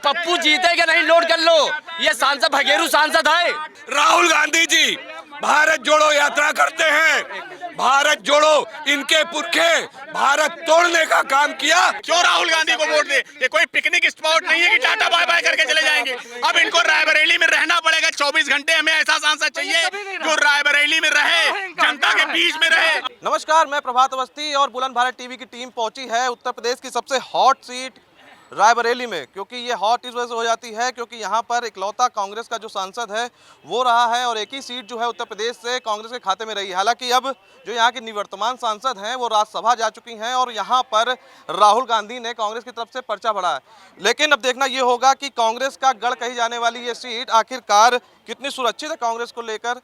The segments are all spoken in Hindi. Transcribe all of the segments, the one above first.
पप्पू जीतेगा नहीं, लोड कर लो। ये सांसद भगेरू सांसद है। राहुल गांधी जी भारत जोड़ो यात्रा करते हैं। भारत जोड़ो इनके पुरखे भारत तोड़ने का काम किया। क्यों राहुल गांधी को वोट दे? ये कोई पिकनिक स्पॉट नहीं है कि टाटा बाय बाय करके चले जाएंगे। अब इनको रायबरेली में रहना पड़ेगा 24 घंटे। हमें ऐसा सांसद चाहिए जो रायबरेली में रहे, जनता के बीच में रहे। नमस्कार, मैं प्रभात अवस्थी और बुलंद भारत टीवी की टीम पहुंची है उत्तर प्रदेश की सबसे हॉट सीट रायबरेली में। क्योंकि ये हॉट इस वजह से हो जाती है क्योंकि यहाँ पर इकलौता कांग्रेस का जो सांसद है वो रहा है और एक ही सीट जो है उत्तर प्रदेश से कांग्रेस के खाते में रही है। हालांकि अब जो यहाँ की निवर्तमान सांसद हैं वो राज्यसभा जा चुकी हैं और यहाँ पर राहुल गांधी ने कांग्रेस की तरफ से पर्चा भरा है। लेकिन अब देखना ये होगा कि कांग्रेस का गढ़ कही जाने वाली ये सीट आखिरकार कितनी सुरक्षित है कांग्रेस को लेकर।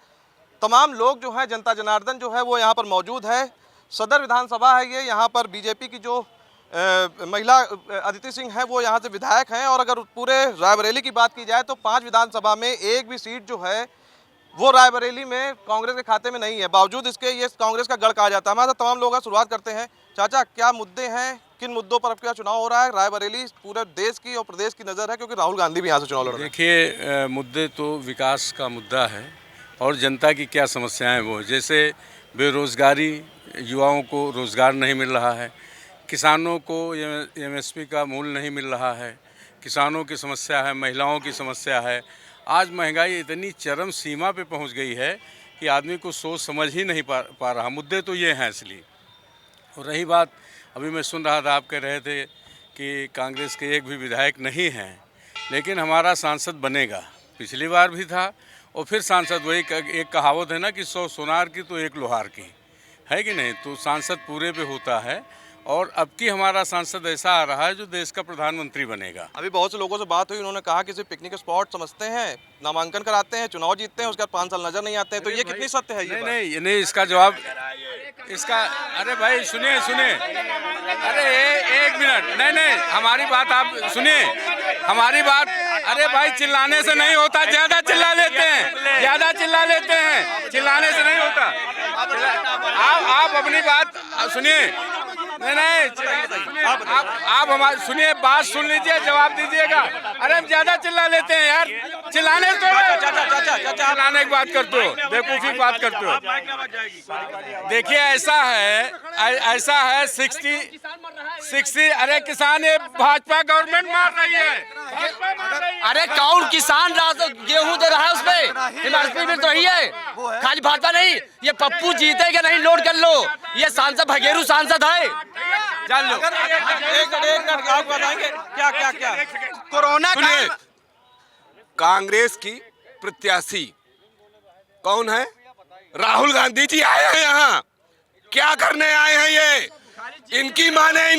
तमाम लोग जो हैं, जनता जनार्दन जो है वो यहाँ पर मौजूद है। सदर विधानसभा है ये, यहाँ पर बीजेपी की जो महिला अदिति सिंह है वो यहाँ से विधायक हैं। और अगर पूरे रायबरेली की बात की जाए तो 5 विधानसभा में एक भी सीट जो है वो रायबरेली में कांग्रेस के खाते में नहीं है। बावजूद इसके ये कांग्रेस का गढ़ कहा जाता है। हमारे साथ तमाम लोग शुरुआत करते हैं। चाचा, क्या मुद्दे हैं, किन मुद्दों पर अब क्या चुनाव हो रहा है? रायबरेली पूरे देश की और प्रदेश की नज़र है क्योंकि राहुल गांधी भी यहाँ से चुनाव लड़ रहे हैं। देखिए, मुद्दे तो विकास का मुद्दा है और जनता की क्या समस्याएं वो, जैसे बेरोज़गारी, युवाओं को रोज़गार नहीं मिल रहा है, किसानों को एमएसपी का मूल्य नहीं मिल रहा है, किसानों की समस्या है, महिलाओं की समस्या है। आज महंगाई इतनी चरम सीमा पे पहुंच गई है कि आदमी को सोच समझ ही नहीं पा रहा। मुद्दे तो ये हैं इसलिए। और रही बात, अभी मैं सुन रहा था, आप कह रहे थे कि कांग्रेस के एक भी विधायक नहीं हैं, लेकिन हमारा सांसद बनेगा। पिछली बार भी था और फिर सांसद वही एक कहावत है ना कि 100 सोनार की तो एक लोहार की, है कि नहीं? तो सांसद पूरे पे होता है और अब की हमारा सांसद ऐसा आ रहा है जो देश का प्रधानमंत्री बनेगा। अभी बहुत से लोगों से बात हुई, उन्होंने कहा कि सिर्फ पिकनिक स्पॉट समझते हैं, नामांकन कराते हैं, चुनाव जीतते हैं, उसके बाद 5 साल नजर नहीं आते हैं। तो ये कितनी सत्य है? ये नहीं, इसका जवाब इसका, अरे भाई सुनिए, अरे एक मिनट, नहीं, हमारी बात आप सुनिए, हमारी बात। अरे भाई, चिल्लाने से नहीं होता, ज्यादा चिल्ला लेते हैं, चिल्लाने से नहीं होता। आप अपनी बात सुनिए। नहीं, आप हमारी सुनिए, बात सुन लीजिए, जवाब दीजिएगा। अरे हम ज्यादा चिल्ला लेते हैं यार, चिल्लाने से चिल्लाने की बात करते हो, बेवकूफ़ी बात करते हो। देखिए, ऐसा है 60। अरे किसान, ये भाजपा गवर्नमेंट मार रही है। अरे कौन किसान गेहूं दे रहा है? उसमें एमएसपी मिल रही है, खाली भाजपा नहीं। ये पप्पू जीतेगा नहीं, लोड कर लो। ये सांसद भगेरू सांसद है। जान लो। एक मिनट आप बताएंगे क्या कोरोना काल कांग्रेस की प्रत्याशी कौन है? राहुल गांधी जी आए हैं यहाँ। क्या करने आए हैं ये? इनकी माँ ने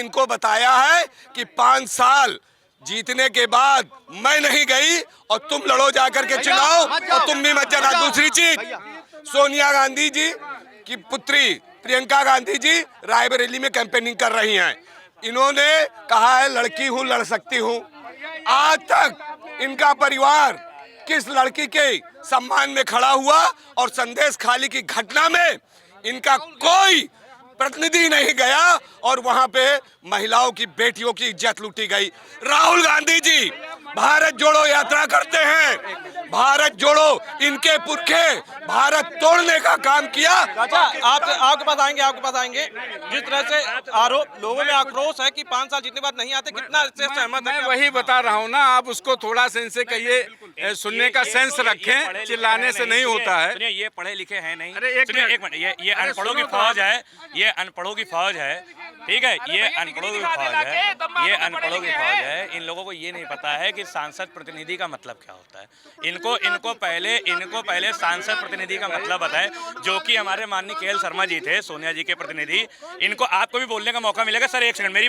इनको बताया है कि 5 साल जीतने के बाद मैं नहीं गई और तुम लड़ो जाकर के चुनाव और तुम भी मत जाना। दूसरी चीज, सोनिया गांधी जी की पुत्री प्रियंका गांधी जी रायबरेली में कैंपेनिंग कर रही हैं। इन्होंने कहा है लड़की हूं, लड़ सकती हूं। आज तक इनका परिवार किस लड़की के सम्मान में खड़ा हुआ और संदेश खाली की घटना में इनका कोई प्रतिनिधि नहीं गया और वहां पे महिलाओं की, बेटियों की इज्जत लूटी गई। राहुल गांधी जी भारत जोड़ो यात्रा करते हैं। भारत जोड़ो इनके पुरखे भारत तोड़ने का काम किया। अच्छा, आपके पास आएंगे। जिस तरह से आरोप, लोगों में आक्रोश है कि 5 साल जीतने के बाद नहीं आते, कितना इससे सहमत है? मैं वही बता रहा हूँ ना, आप उसको थोड़ा सा इनसे कहिए, सुनने का सेंस रखें, चिल्लाने से नहीं होता है। सुनिए, ये पढ़े लिखे हैं नहीं। अरे एक मिनट, ये अनपढ़ों की फौज है, ये अनपढ़ों की फौज है, ठीक है? ये अनपढ़ों की फौज है। इन लोगों को ये नहीं पता है कि सांसद प्रतिनिधि का मतलब क्या होता है। इनको पहले सांसद प्रतिनिधि का मतलब बताएं, जो कि हमारे माननीय केएल शर्मा जी थे, सोनिया जी के प्रतिनिधि। इनको आपको भी बोलने का मौका मिलेगा। सर एक सेकंड, मेरी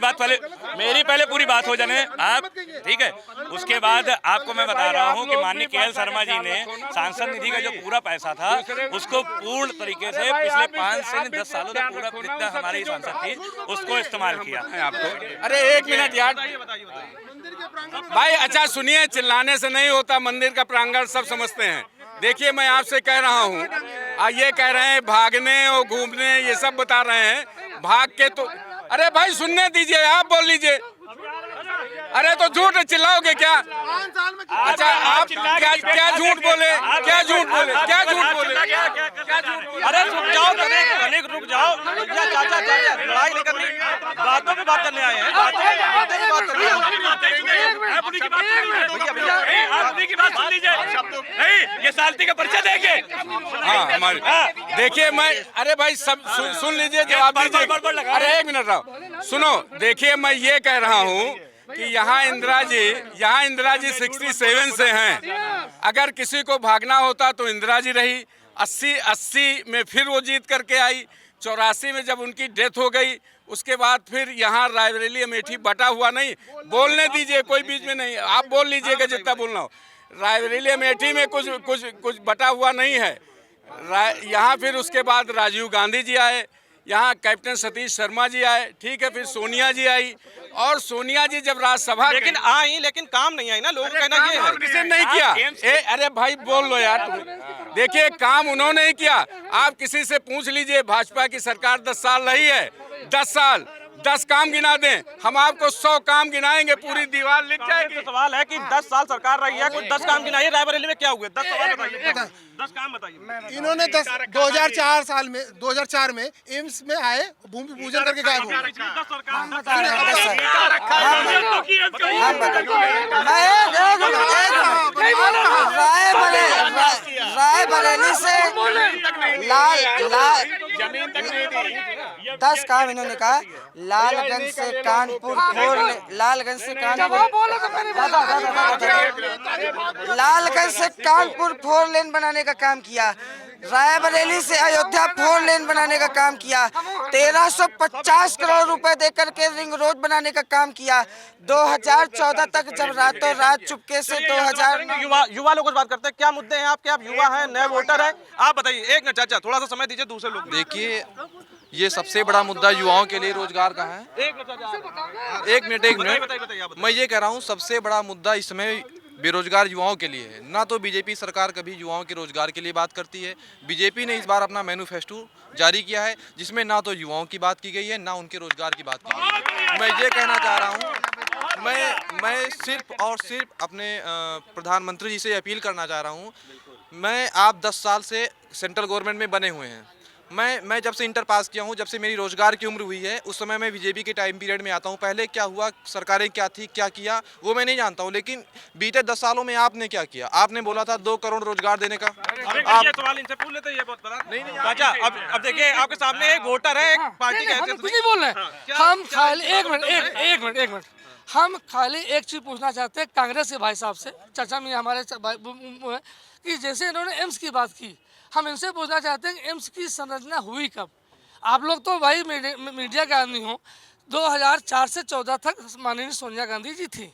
पहले पूरी बात हो जाने आप, ठीक है? उसके बाद आपको मैं बता रहा हूँ कि माननीय केएल शर्मा जी ने सांसद निधि का जो पूरा पैसा था उसको पूर्ण तरीके से पिछले 5 से 10 सालों तक पूरा जितना हमारी सांसद थी उसको इस्तेमाल किया है। आपको अरे एक मिनट यार भाई, अच्छा सुनिए, चिल्लाने से नहीं होता। मंदिर का प्रांगण सब समझते हैं। देखिए, मैं आपसे कह रहा हूँ, ये कह रहे हैं भागने और घूमने, ये सब बता रहे हैं। भाग के तो, अरे भाई सुनने दीजिए, आप बोल लीजिए। अरे तो झूठ चिल्लाओगे क्या? अच्छा आप क्या झूठ बोले? क्या झूठ बोले? क्या झूठ बोले? अरे रुक जाओ, कनेक्ट रुक जाओ। चाचा लड़ाई नहीं करनी, बातों पे बात करने आए हैं। ये साल्टी का पर्चा देंगे। हाँ हमारे देखिए मैं अरे भाई सब सुन लीजिए, जवाब दीजिए। अरे एक मिनट रहो, सुनो। देखिए मैं ये कह रहा हूँ कि यहाँ इंदिरा जी 67 से हैं। अगर किसी को भागना होता तो इंदिरा जी रही। 80 में फिर वो जीत करके आई। 84 में जब उनकी डेथ हो गई उसके बाद फिर यहाँ रायबरेली अमेठी बटा हुआ नहीं। बोलने दीजिए, कोई बीच में नहीं, आप बोल लीजिएगा जितना बोलना हो। रायबरेली अमेठी में कुछ बटा हुआ नहीं है। यहाँ फिर उसके बाद राजीव गांधी जी आए, यहाँ कैप्टन सतीश शर्मा जी आए, ठीक है, फिर सोनिया जी आई। और सोनिया जी जब राज्यसभा लेकिन आई, लेकिन काम नहीं आई ना। लोगों का कहना ये है किसी ने नहीं किया। अरे भाई बोल लो यार। देखिए काम उन्होंने नहीं किया। आप किसी से पूछ लीजिए, भाजपा की सरकार 10 साल रही है, 10 साल 10 काम गिना दें, हम आपको 100 काम गिनाएंगे, पूरी दीवार लिख जाएगी। सवाल है कि 10 साल सरकार रही है, कुछ 10 काम गिनाइए। रायबरेली में क्या हुए? 10 सवाल बताइए, 10 काम बताइए। इन्होंने 2004 में एम्स में आए, भूमि पूजन करके गायब हो गए। रायबरेली से दस काम इन्होंने कहा। लालगंज से कानपुर फोर लेन बनाने का काम किया। रायबरेली से अयोध्या 4 लेन बनाने का काम किया। 1350 करोड़ रुपए देकर के रिंग रोड बनाने का काम किया। 2014 तक जब रातों रात चुपके से 2009 युवा लोग बात करते हैं। क्या मुद्दे हैं आपके? आप युवा हैं, नए वोटर हैं, आप बताइए। एक मिनट चाचा, थोड़ा सा समय दीजिए दूसरे लोग। देखिए ये सबसे बड़ा मुद्दा युवाओं के लिए रोजगार का है। एक मिनट मैं ये कह रहा हूँ सबसे बड़ा मुद्दा इस समय बेरोजगार युवाओं के लिए है। ना तो बीजेपी सरकार कभी युवाओं के रोजगार के लिए बात करती है। बीजेपी ने इस बार अपना मैनिफेस्टो जारी किया है जिसमें ना तो युवाओं की बात की गई है, ना उनके रोजगार की बात की गई है। मैं ये कहना चाह रहा हूँ, मैं सिर्फ और सिर्फ अपने प्रधानमंत्री जी से अपील करना चाह रहा हूँ। आप 10 साल से सेंट्रल गवर्नमेंट में बने हुए हैं। मैं जब से इंटर पास किया हूँ, जब से मेरी रोजगार की उम्र हुई है, उस समय मैं बीजेपी के टाइम पीरियड में आता हूँ। पहले क्या हुआ, सरकारें क्या थी, क्या किया, वो मैं नहीं जानता हूँ। लेकिन बीते 10 सालों में आपने क्या किया? आपने बोला था 2 करोड़ रोजगार देने का। आप सवाल इनसे पूछ लेते हैं, ये बहुत बड़ा नहीं। चाचा अब देखिए, आपके सामने एक वोटर है, एक पार्टी का। कुछ नहीं बोल रहे हम खाली एक मिनट हम खाली एक चीज पूछना चाहते हैं कांग्रेस के भाई साहब से, चर्चा में हमारे कि जैसे इन्होंने एम्स की बात की, हम इनसे पूछना चाहते हैं कि एम्स की संरचना हुई कब? आप लोग तो भाई मीडिया के आदमी हो। 2004 से 14 तक माननीय सोनिया गांधी जी थी,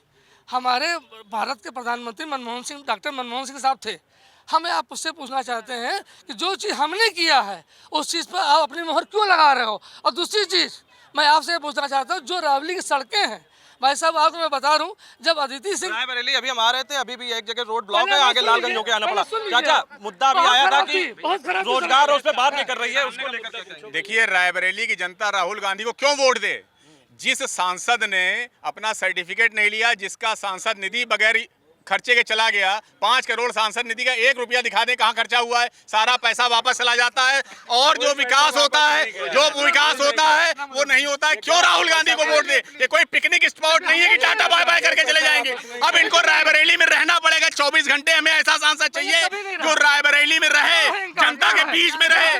हमारे भारत के प्रधानमंत्री डॉक्टर मनमोहन सिंह साहब थे। हमें आप उससे पूछना चाहते हैं कि जो चीज़ हमने किया है उस चीज़ पर आप अपनी मोहर क्यों लगा रहे हो? और दूसरी चीज़ मैं आपसे पूछना चाहता हूँ, जो रावली की सड़कें हैं भाई साहब, आपको मैं बता रहा हूँ, जब अदिति सिंह रायबरेली अभी हम आ रहे थे, अभी भी एक जगह रोड ब्लॉक है, आगे लालगंज होके आना पड़ा। चाचा मुद्दा अभी आया था कि रोजगार और उस पर बात नहीं कर रही है, उसको लेकर। देखिए रायबरेली की जनता राहुल गांधी को क्यों वोट दे? जिस सांसद ने अपना सर्टिफिकेट नहीं लिया, जिसका सांसद निधि बगैर खर्चे के चला गया, 5 करोड़ सांसद निधि का 1 रुपया दिखा दे कहाँ खर्चा हुआ है। सारा पैसा वापस चला जाता है और जो विकास होता है वो नहीं होता है। क्यों राहुल गांधी को वोट दे? ये कोई पिकनिक स्पॉट नहीं है कि टाटा बाय बाय करके चले जाएंगे। अब इनको रायबरेली में रहना पड़ेगा 24 घंटे। हमें ऐसा सांसद चाहिए जो रायबरेली में रहे, जनता के बीच में रहे।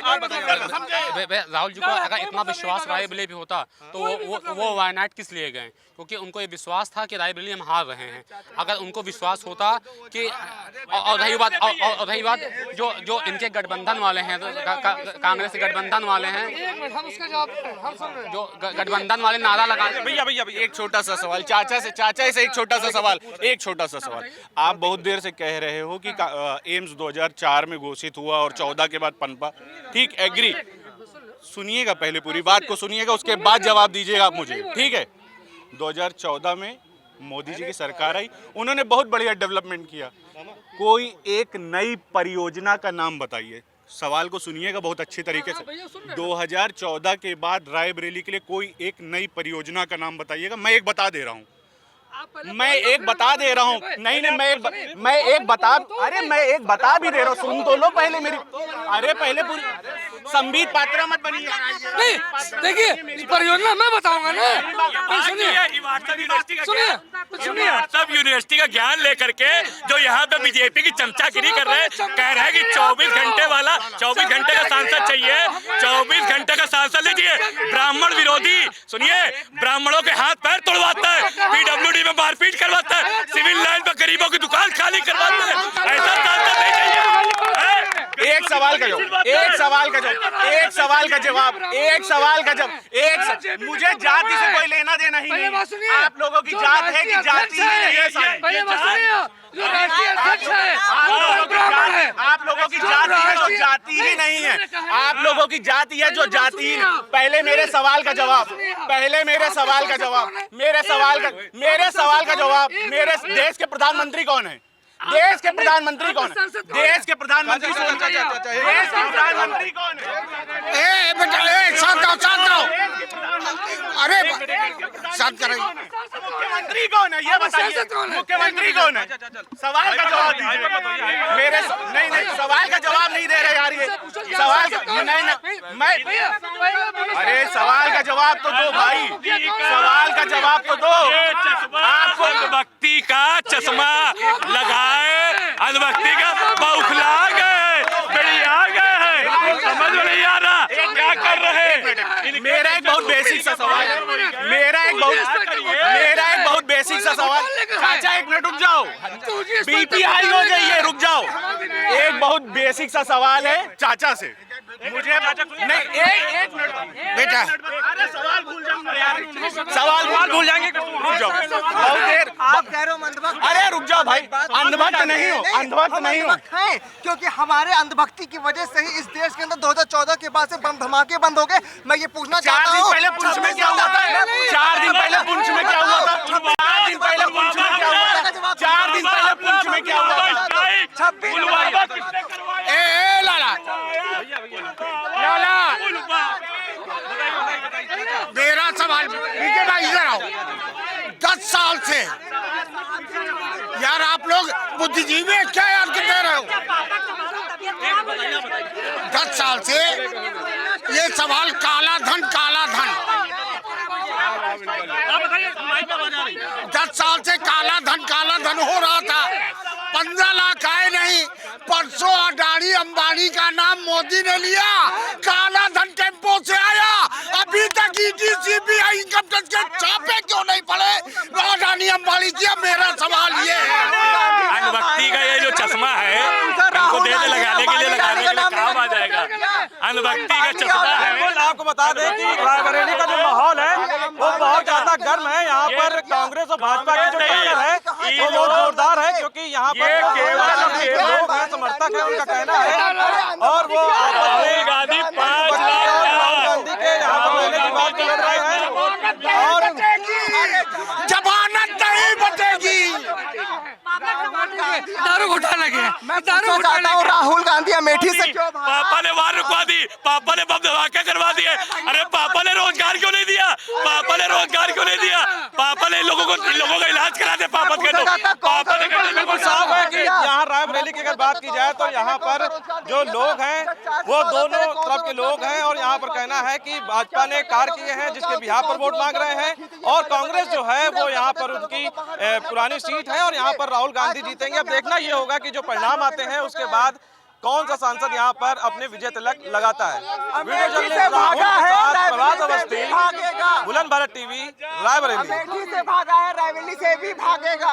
राहुल जी को अगर इतना विश्वास रायबरेली पे होता तो वो वायनाड किस लिए गए? क्योंकि उनको ये विश्वास था कि रायबरेली हम हार रहे हैं। अगर उनको विश्वास होता कि और रही बात जो इनके गठबंधन वाले हैं, कांग्रेस के गठबंधन वाले हैं, जो गठबंधन वाले नारा लगा। भैया एक छोटा सा सवाल चाचा से एक छोटा सा सवाल। आप बहुत देर से कह रहे हो कि एम्स 2004 में घोषित हुआ और 14 के बाद पनपा। ठीक, एग्री। सुनिएगा, पहले पूरी बात को सुनिएगा, उसके बाद जवाब दीजिएगा आप मुझे, ठीक है? 2014 में मोदी जी की सरकार आई, उन्होंने बहुत बढ़िया डेवलपमेंट किया। कोई एक नई परियोजना का नाम बताइए। सवाल को सुनिएगा बहुत अच्छी तरीके से। 2014 के बाद रायबरेली के लिए कोई एक नई परियोजना का नाम बताइएगा। मैं एक बता दे रहा हूँ, मैं एक बता दे रहा हूँ, नहीं मैं एक बता भी दे रहा हूँ, सुन तो लो पहले मेरी। अरे पहले पूरी संबित पात्रा मत बनिए। नहीं देखिए परियोजना मैं बताऊंगा ना, सुनिए सब यूनिवर्सिटी का ज्ञान लेकर के जो यहाँ पे बीजेपी की चमचागिरी कर रहे हैं, कह रहे हैं कि 24 घंटे वाला 24 घंटे का सांसद चाहिए, 24 घंटे का सांसद लीजिए। ब्राह्मण विरोधी, सुनिए, ब्राह्मणों के हाथ पैर तोड़वाता है, पीडब्ल्यूडी में मारपीट करवाता है, सिविल लाइन पर गरीबों की दुकान खाली करवाता है। ऐसा सांसद नहीं चाहिए। एक सवाल का जवाब, मुझे जाति से कोई लेना देना ही नहीं। आप लोगों की जात है कि जाति ही नहीं है। जो राष्ट्रीय अध्यक्ष है आप लोगों की जाति है जो जाति ही नहीं है। आप लोगों की जाति है जो जाति ही नहीं। पहले मेरे सवाल का जवाब, मेरे देश के प्रधानमंत्री कौन है? देश के प्रधानमंत्री कौन है? देश के प्रधानमंत्री कौन है? अरे शांत करें। मुख्यमंत्री कौन है ये बताइए, मुख्यमंत्री कौन है? सवाल का जवाब दीजिए। मेरे नहीं सवाल का जवाब नहीं दे रहे यार, ये सवाल का मैं अरे सवाल का जवाब तो दो भाई, सवाल का जवाब तो दो। आपको अंधभक्ति का चश्मा लगाए, अंधभक्ति का बौखला गए, बढ़िया गए, समझ में नहीं आ रहा क्या कर रहे हैं। मेरा एक बहुत बेसिक सा सवाल है, मेरा एक बहुत बेसिक सा सवाल। चाचा एक मिनट रुक जाओ, बीपी हाई हो जाइए, रुक जाओ। एक बहुत बेसिक सा सवाल है चाचा से, मुझे नहीं एक मिनट बेटा, अरे सवाल भूल जाऊंगा यार, सवाल भूल जाएंगे, रुक जाओ बहुत देर। आप कह रहे हो अंधभक्त, अरे रुक जाओ भाई, अंधभक्त नहीं हो, क्योंकि हमारे अंधभक्ति की वजह से ही इस देश के अंदर 2014 के बाद से बम धमाके बंद हो गए। मैं ये पूछना चाहता हूँ, 4 दिन पहले पुंछ में क्या हुआ था? 4 दिन पहले पुंछ में क्या हुआ था? 4 दिन पहले पुंछ में क्या हुआ था? 4 दिन पहले पुंछ में क्या हुआ था? 26 लाला मेरा सवाल विजय भाई इधर आओ। 10 साल से यार आप लोग बुद्धिजीवी है क्या यार, कितने रहे हो? 10 साल से ये सवाल काला धन 10 साल से काला धन हो रहा था। 15 लाख आए नहीं, परसों अडानी अंबानी का नाम मोदी ने लिया, काला धन टेम्पो से आया। अभी तक ईडी सीबीआई इनकम टैक्स के छापे क्यों नहीं पड़े अडानी अंबानी की? मेरा सवाल ये है, अंधभक्ति का ये जो चश्मा है इनको दे लगाने के लिए काम आ जाएगा। अंधभक्ति का चश्मा है। आपको बता दें कि रायबरेली का जो माहौल है वो बहुत ज्यादा गर्म है। यहाँ पर कांग्रेस और भाजपा की जो टक्कर है वो बहुत जोरदार है, क्योंकि यहाँ पर लोग हैं, समर्थक है, उनका कहना है। और वो राहुल गांधी 5 लाख गांधी के यहाँ पर लेने की बात कर रहे हैं और जमानत नहीं बचेगी। दारू घोटाला के मैं दारू चाहता हूँ राहुल गांधी अमेठी से क्यों पापा ने वार रुकवा दी, पापा ने बम धमाके करवा दिए। अरे पापा ने रोजगार क्यों नहीं दिया? पापा ने लोगों का इलाज करा दे। पापा के तो पापा ने बिल्कुल साफ है कि यहाँ रायबरेली की अगर बात की जाए तो यहाँ पर जो लोग हैं वो दोनों तरफ के लोग हैं। और यहाँ पर कहना है कि भाजपा ने कार्य किए हैं जिसके बिहार पर वोट मांग रहे हैं, और कांग्रेस जो है वो यहाँ पर उनकी पुरानी सीट है और यहाँ पर राहुल गांधी जीतेंगे। अब देखना ये होगा कि जो परिणाम आते हैं उसके बाद कौन सा सांसद यहाँ पर अपने विजय तिलक लगाता है। वीडियो जर्नलिस्ट राहुल के साथ प्रभात अवस्थी, बुलंद भारत टीवी, रायबरेली। अमेठी से भागा है, रायबरेली से भी भागेगा।